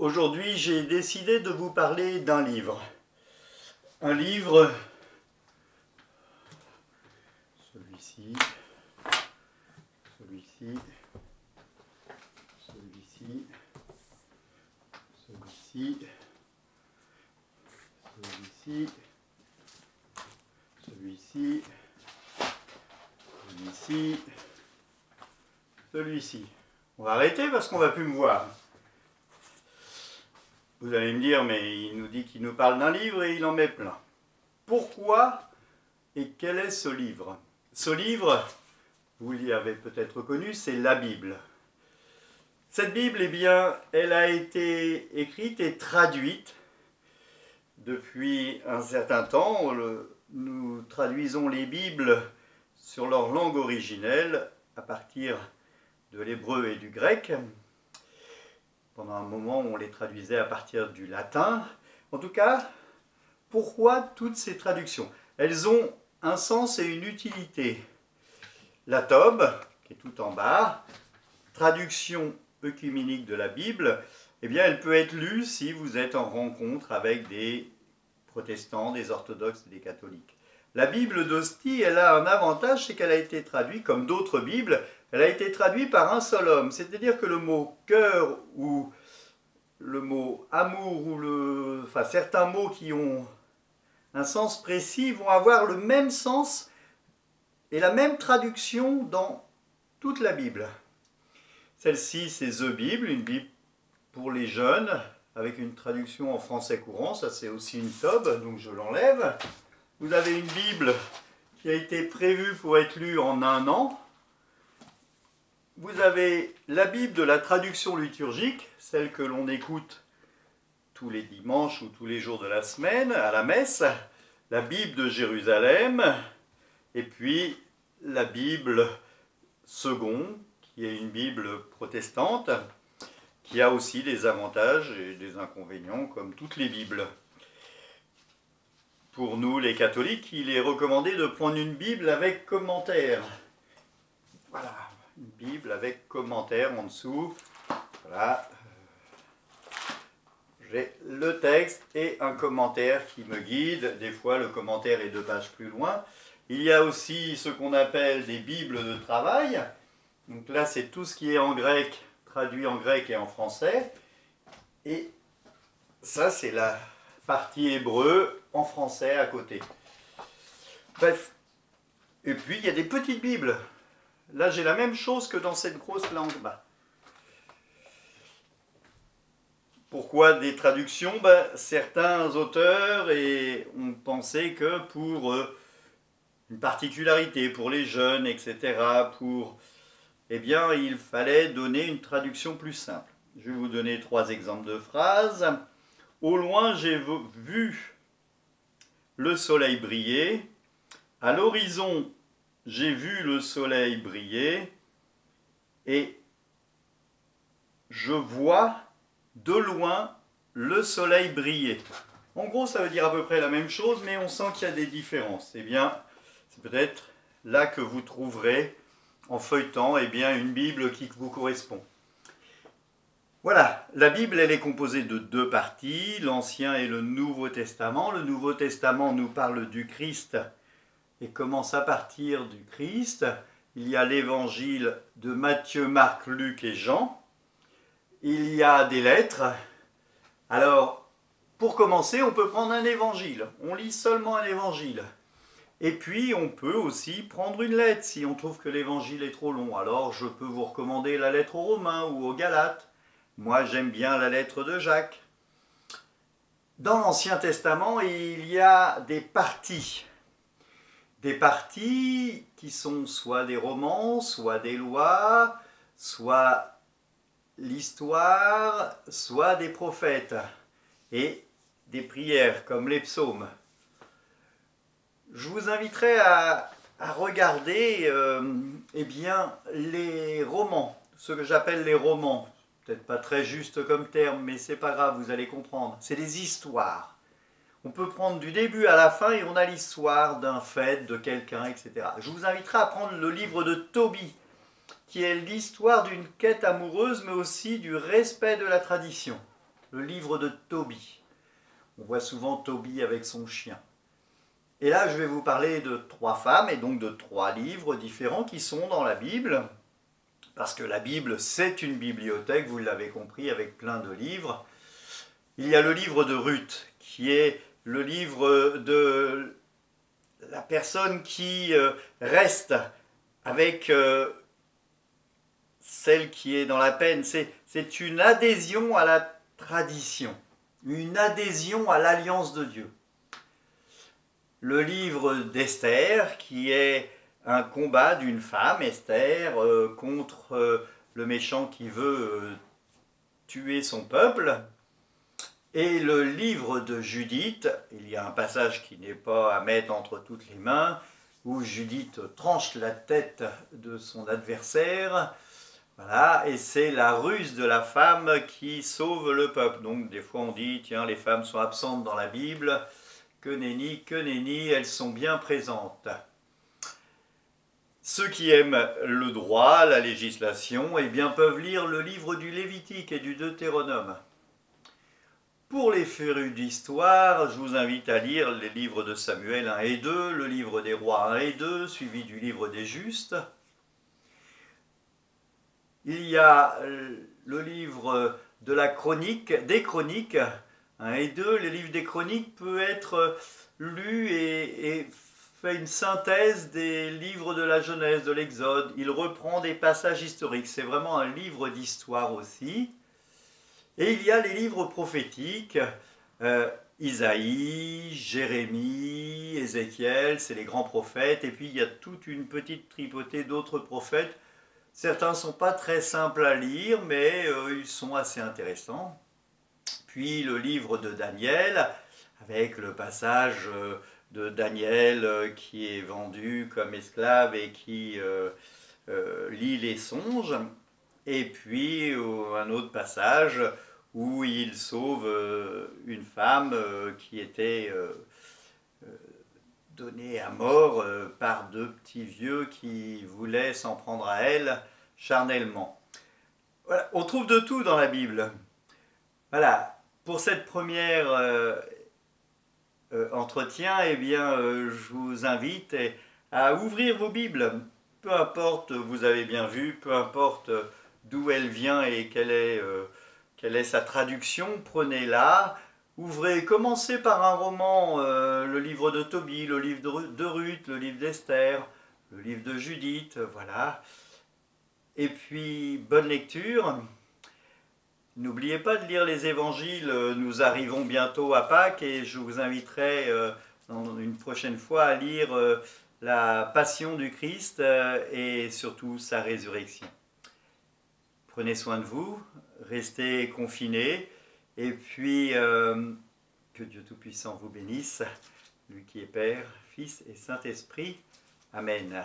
Aujourd'hui, j'ai décidé de vous parler d'un livre. Un livre, celui-ci, celui-ci, celui-ci, celui-ci, celui-ci, celui-ci, celui-ci, celui-ci. On va arrêter parce qu'on ne va plus me voir. Vous allez me dire, mais il nous dit qu'il nous parle d'un livre et il en met plein. Pourquoi et quel est ce livre? Ce livre, vous l'y avez peut-être reconnu, c'est la Bible. Cette Bible, eh bien, elle a été écrite et traduite depuis un certain temps. Nous traduisons les Bibles sur leur langue originelle à partir de l'hébreu et du grec. Pendant un moment, on les traduisait à partir du latin. En tout cas, pourquoi toutes ces traductions? Elles ont un sens et une utilité. La Tob, qui est tout en bas, traduction œcuménique de la Bible, eh bien, elle peut être lue si vous êtes en rencontre avec des protestants, des orthodoxes et des catholiques. La Bible d'Ostie, elle a un avantage, c'est qu'elle a été traduite, comme d'autres Bibles, elle a été traduite par un seul homme. C'est-à-dire que le mot cœur ou le mot amour ou certains mots qui ont un sens précis vont avoir le même sens et la même traduction dans toute la Bible. Celle-ci, c'est The Bible, une Bible pour les jeunes, avec une traduction en français courant. Ça, c'est aussi une Tob, donc je l'enlève. Vous avez une Bible qui a été prévue pour être lue en 1 an. Vous avez la Bible de la traduction liturgique, celle que l'on écoute tous les dimanches ou tous les jours de la semaine à la messe, la Bible de Jérusalem, et puis la Bible seconde, qui est une Bible protestante, qui a aussi des avantages et des inconvénients comme toutes les Bibles. Pour nous, les catholiques, il est recommandé de prendre une Bible avec commentaire. Voilà, une Bible avec commentaire en dessous. Voilà. J'ai le texte et un commentaire qui me guide. Des fois, le commentaire est 2 pages plus loin. Il y a aussi ce qu'on appelle des Bibles de travail. Donc là, c'est tout ce qui est en grec, traduit en grec et en français. Et ça, c'est la partie hébreu en français à côté. Bref. Et puis, il y a des petites Bibles. Là, j'ai la même chose que dans cette grosse langue bas. Pourquoi des traductions? Certains auteurs ont pensé que pour une particularité, pour les jeunes, etc., eh bien, il fallait donner une traduction plus simple. Je vais vous donner 3 exemples de phrases. Au loin, j'ai vu le soleil briller. À l'horizon, j'ai vu le soleil briller. Et je vois de loin le soleil briller. En gros, ça veut dire à peu près la même chose, mais on sent qu'il y a des différences. Eh bien, c'est peut-être là que vous trouverez, en feuilletant, eh bien, une Bible qui vous correspond. Voilà, la Bible, elle est composée de 2 parties, l'Ancien et le Nouveau Testament. Le Nouveau Testament nous parle du Christ et commence à partir du Christ. Il y a l'évangile de Matthieu, Marc, Luc et Jean. Il y a des lettres. Alors, pour commencer, on peut prendre un évangile. On lit seulement un évangile. Et puis, on peut aussi prendre une lettre si on trouve que l'évangile est trop long. Alors, je peux vous recommander la lettre aux Romains ou aux Galates. Moi, j'aime bien la lettre de Jacques. Dans l'Ancien Testament, il y a des parties. Des parties qui sont soit des romans, soit des lois, soit l'histoire, soit des prophètes et des prières comme les psaumes. Je vous inviterai à regarder eh bien, les romans, ce que j'appelle les romans. Peut-être pas très juste comme terme, mais c'est pas grave, vous allez comprendre. C'est des histoires. On peut prendre du début à la fin et on a l'histoire d'un fait, de quelqu'un, etc. Je vous inviterai à prendre le livre de Tobie, qui est l'histoire d'une quête amoureuse, mais aussi du respect de la tradition. le livre de Tobie. On voit souvent Tobie avec son chien. Et là, je vais vous parler de 3 femmes et donc de 3 livres différents qui sont dans la Bible. Parce que la Bible, c'est une bibliothèque, vous l'avez compris, avec plein de livres. Il y a le livre de Ruth, qui est le livre de la personne qui reste avec celle qui est dans la peine. C'est une adhésion à la tradition, une adhésion à l'alliance de Dieu. Le livre d'Esther, qui est un combat d'une femme, Esther, contre le méchant qui veut tuer son peuple. Et le livre de Judith, il y a un passage qui n'est pas à mettre entre toutes les mains, où Judith tranche la tête de son adversaire. Voilà, et c'est la ruse de la femme qui sauve le peuple. Donc des fois on dit, tiens, les femmes sont absentes dans la Bible, que nenni, elles sont bien présentes. Ceux qui aiment le droit, la législation, eh bien, peuvent lire le livre du Lévitique et du Deutéronome. Pour les férus d'histoire, je vous invite à lire les livres de Samuel 1 et 2, le livre des rois 1 et 2, suivi du livre des justes. Il y a le livre de la chronique, des chroniques 1 et 2. Le livre des chroniques peut être lu et fait une synthèse des livres de la Genèse, de l'Exode. Il reprend des passages historiques. C'est vraiment un livre d'histoire aussi. Et il y a les livres prophétiques, Isaïe, Jérémie, Ézéchiel, c'est les grands prophètes. Et puis il y a toute une petite tripotée d'autres prophètes. Certains ne sont pas très simples à lire, mais ils sont assez intéressants. Puis le livre de Daniel, avec le passage de Daniel qui est vendu comme esclave et qui lit les songes. Et puis un autre passage où il sauve une femme qui était donnée à mort par 2 petits vieux qui voulaient s'en prendre à elle charnellement. Voilà, on trouve de tout dans la Bible. Voilà, pour cette première entretien, eh bien, je vous invite à ouvrir vos Bibles. Peu importe, vous avez bien vu, peu importe d'où elle vient et quelle est sa traduction, prenez-la, ouvrez, commencez par un roman, le livre de Tobie, le livre de Ruth, le livre d'Esther, le livre de Judith, voilà. Et puis, bonne lecture. N'oubliez pas de lire les évangiles, nous arrivons bientôt à Pâques et je vous inviterai une prochaine fois à lire la Passion du Christ et surtout sa résurrection. Prenez soin de vous, restez confinés et puis que Dieu Tout-Puissant vous bénisse, lui qui est Père, Fils et Saint-Esprit. Amen.